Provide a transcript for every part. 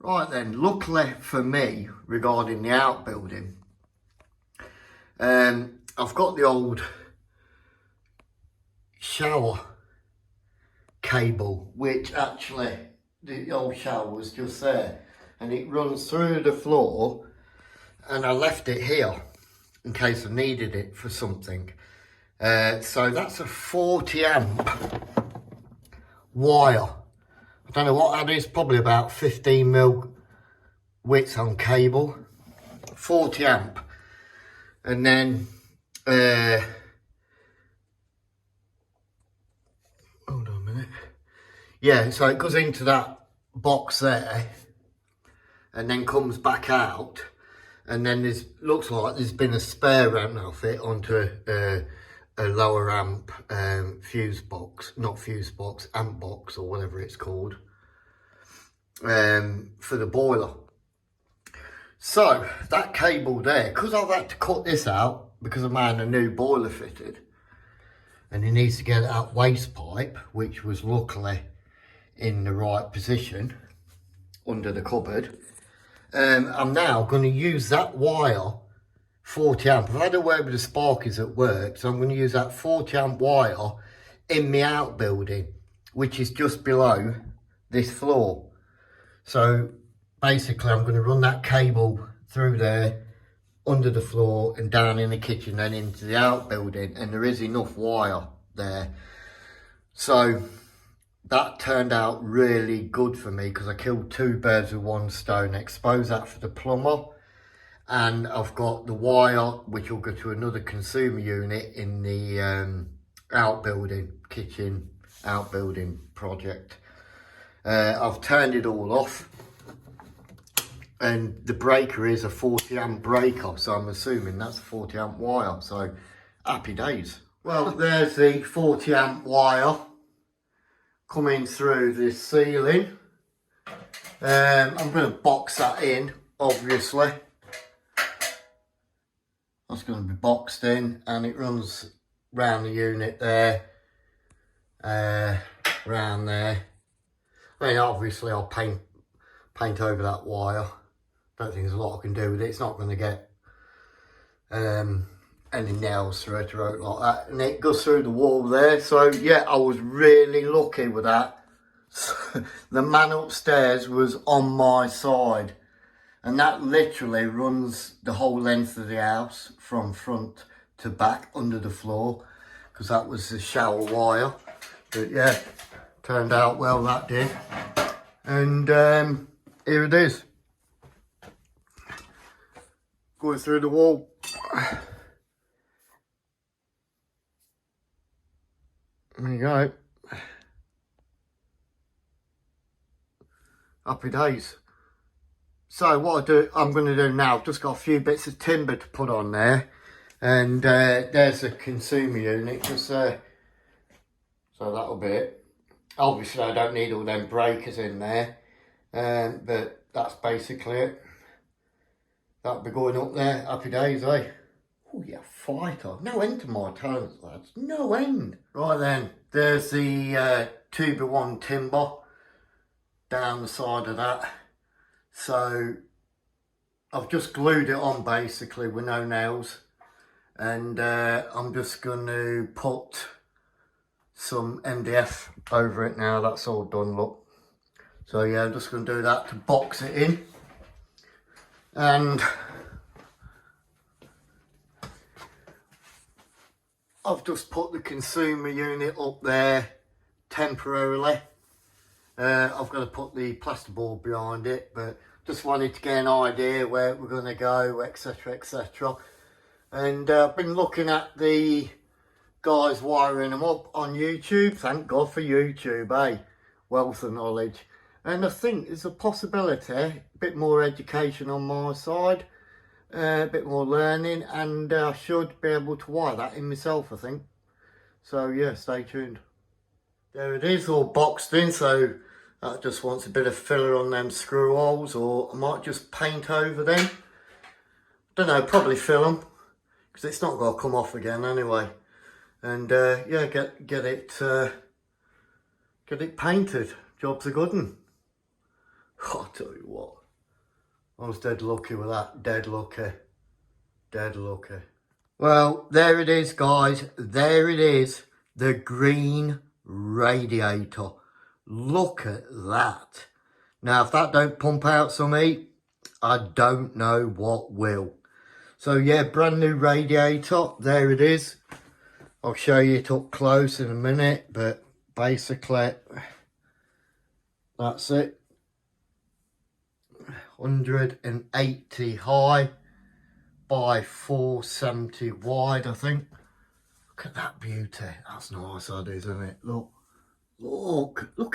Right then, luckily for me, regarding the outbuilding, I've got the old shower cable, which actually, the old shower was just there, and it runs through the floor, and I left it here in case I needed it for something. So that's a 40 amp wire. I don't know what that is, probably about 15 mil width on cable, 40 amp. And then, hold on a minute. Yeah, so it goes into that box there and then comes back out. And then there's, looks like there's been a spare amp I'll fit onto a lower amp fuse box, not fuse box, amp box or whatever it's called, for the boiler. So that cable there, because I've had to cut this out because I'm having a new boiler fitted and he needs to get that waste pipe, which was luckily in the right position under the cupboard. I'm now going to use that wire, 40 amp. I've had a word with the sparkies at work, so I'm going to use that 40 amp wire in my outbuilding, which is just below this floor. So basically I'm going to run that cable through there, under the floor and down in the kitchen and into the outbuilding, and there is enough wire there. So that turned out really good for me because I killed two birds with one stone. Exposed that for the plumber, and I've got the wire which will go to another consumer unit in the outbuilding, kitchen outbuilding project. I've turned it all off, and the breaker is a 40 amp breaker, so I'm assuming that's a 40 amp wire, so happy days. Well, there's the 40 amp wire coming through this ceiling. I'm going to box that in, obviously. That's going to be boxed in, and it runs round the unit there, round there. I mean, obviously I'll paint over that wire. Don't think there's a lot I can do with it. It's not going to get any nails through it or like that, and it goes through the wall there. So yeah, I was really lucky with that. The man upstairs was on my side, and that literally runs the whole length of the house from front to back under the floor, because that was the shower wire. But yeah, turned out well, that did. And here it is, going through the wall. There you go. Happy days. So what I'm going to do now, I've just got a few bits of timber to put on there, and there's a consumer unit just there. So that'll be it. Obviously I don't need all them breakers in there, but that's basically it. That'll be going up there. Happy days, eh? Oh yeah, fighter. No end to my talents, lads. No end. Right then, there's the 2x1 timber down the side of that. So I've just glued it on basically with no nails, and I'm just going to put some MDF over it now. That's all done, look. So yeah, I'm just going to do that to box it in. And I've just put the consumer unit up there temporarily. I've got to put the plasterboard behind it, but just wanted to get an idea where we're going to go, etc, etc. And I've been looking at the guys wiring them up on YouTube. Thank God for YouTube, eh? Wealth of knowledge. And I think there's a possibility, a bit more education on my side, a bit more learning, and I should be able to wire that in myself, I think. So yeah, stay tuned. There it is, all boxed in, so that just wants a bit of filler on them screw holes, or I might just paint over them. Don't know, probably fill them, because it's not going to come off again anyway. And yeah, get it painted. Job's a good one. I'll tell you what, I was dead lucky with that, dead lucky, dead lucky. Well, there it is, guys, there it is, the green radiator. Look at that. Now, if that don't pump out some heat, I don't know what will. So yeah, brand new radiator, there it is. I'll show you it up close in a minute, but basically, that's it. 180 high by 470 wide, I think. Look at that beauty. That's nice, that is, isn't it? Look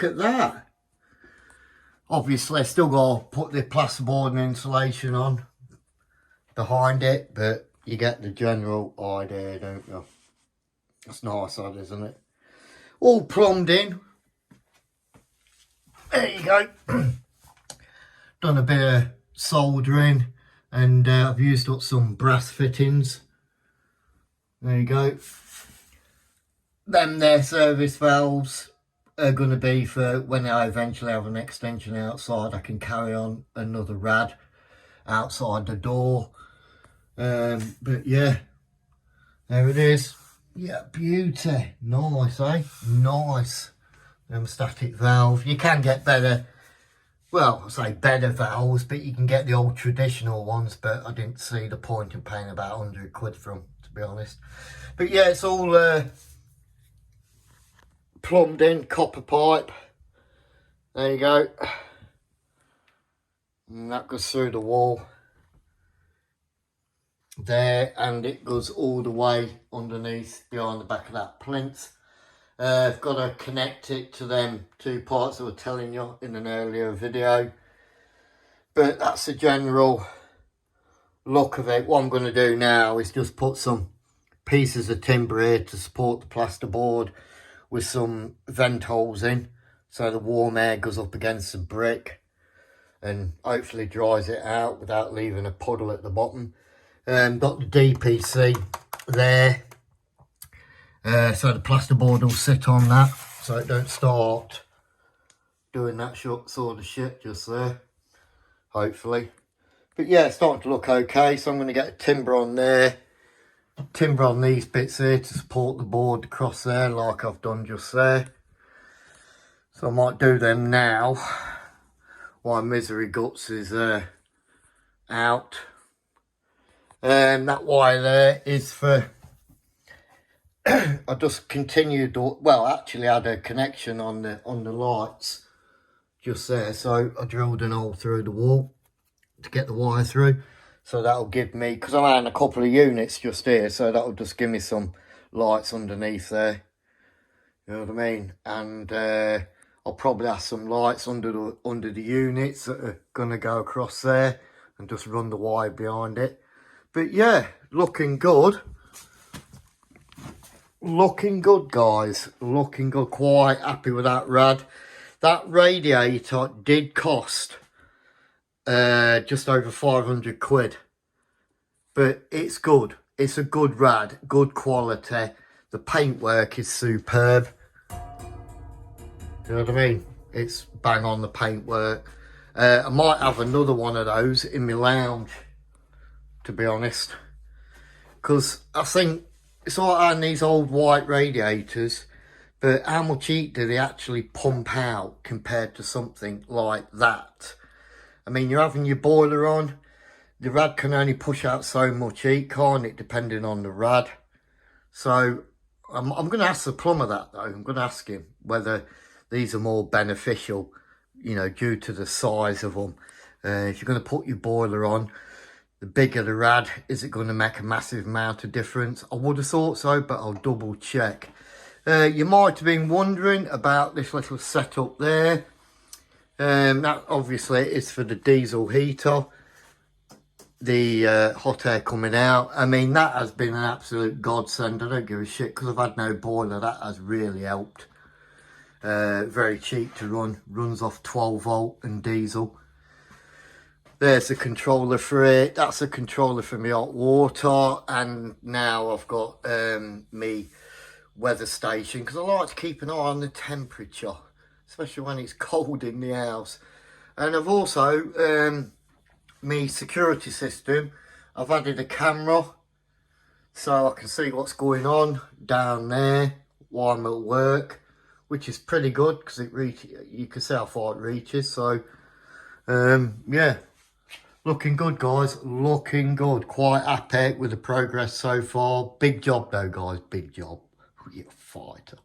at that. Obviously, still got to put the plasterboard and insulation on behind it, but you get the general idea, don't you? That's nice, that, isn't it? All plumbed in. There you go. Done a bit of soldering, and I've used up some brass fittings. There you go. Them there service valves are going to be for when I eventually have an extension outside. I can carry on another rad outside the door. But yeah, there it is. Yeah, beauty. Nice, eh? Nice. Static valve. You can get better, well, I say better valves, but you can get the old traditional ones, but I didn't see the point in paying about 100 quid for them, to be honest. But yeah, it's all plumbed in, copper pipe. There you go. And that goes through the wall there, and it goes all the way underneath behind the back of that plinth. I've got to connect it to them 2 parts I was telling you in an earlier video, but that's the general look of it. What I'm going to do now is just put some pieces of timber here to support the plasterboard with some vent holes in, so the warm air goes up against the brick and hopefully dries it out without leaving a puddle at the bottom. Got the DPC there, so the plasterboard will sit on that, so it don't start doing that sort of shit just there, hopefully. But yeah, it's starting to look okay, so I'm going to get a timber on there, timber on these bits here to support the board across there like I've done just there. So I might do them now while Misery Guts is out. That wire there is for I just continued, well, actually I had a connection on the lights just there, so I drilled an hole through the wall to get the wire through, so that'll give me, because I'm adding a couple of units just here, so that'll just give me some lights underneath there, you know what I mean. And I'll probably have some lights under the units that are going to go across there and just run the wire behind it. But yeah, looking good. Looking good, guys. Looking good. Quite happy with that rad. That radiator did cost just over 500 quid. But it's good. It's a good rad. Good quality. The paintwork is superb. You know what I mean? It's bang on the paintwork. I might have another one of those in my lounge, to be honest. Because I think it's all right on these old white radiators, but how much heat do they actually pump out compared to something like that? I mean, you're having your boiler on, the rad can only push out so much heat, can't it, depending on the rad. So I'm going to ask the plumber that, though. I'm going to ask him whether these are more beneficial, you know, due to the size of them. If you're going to put your boiler on, the bigger the rad, is it going to make a massive amount of difference? I would have thought so, but I'll double check. You might have been wondering about this little setup there. That obviously is for the diesel heater. The hot air coming out. I mean, that has been an absolute godsend. I don't give a shit, because I've had no boiler. That has really helped. Very cheap to run. Runs off 12 volt and diesel. There's the controller for it. That's a controller for my hot water. And now I've got me weather station, because I like to keep an eye on the temperature, especially when it's cold in the house. And I've also, me security system, I've added a camera so I can see what's going on down there while I'm at work, which is pretty good because you can see how far it reaches. So yeah, looking good, guys, looking good. Quite happy with the progress so far. Big job though, guys, big job. You're a fighter.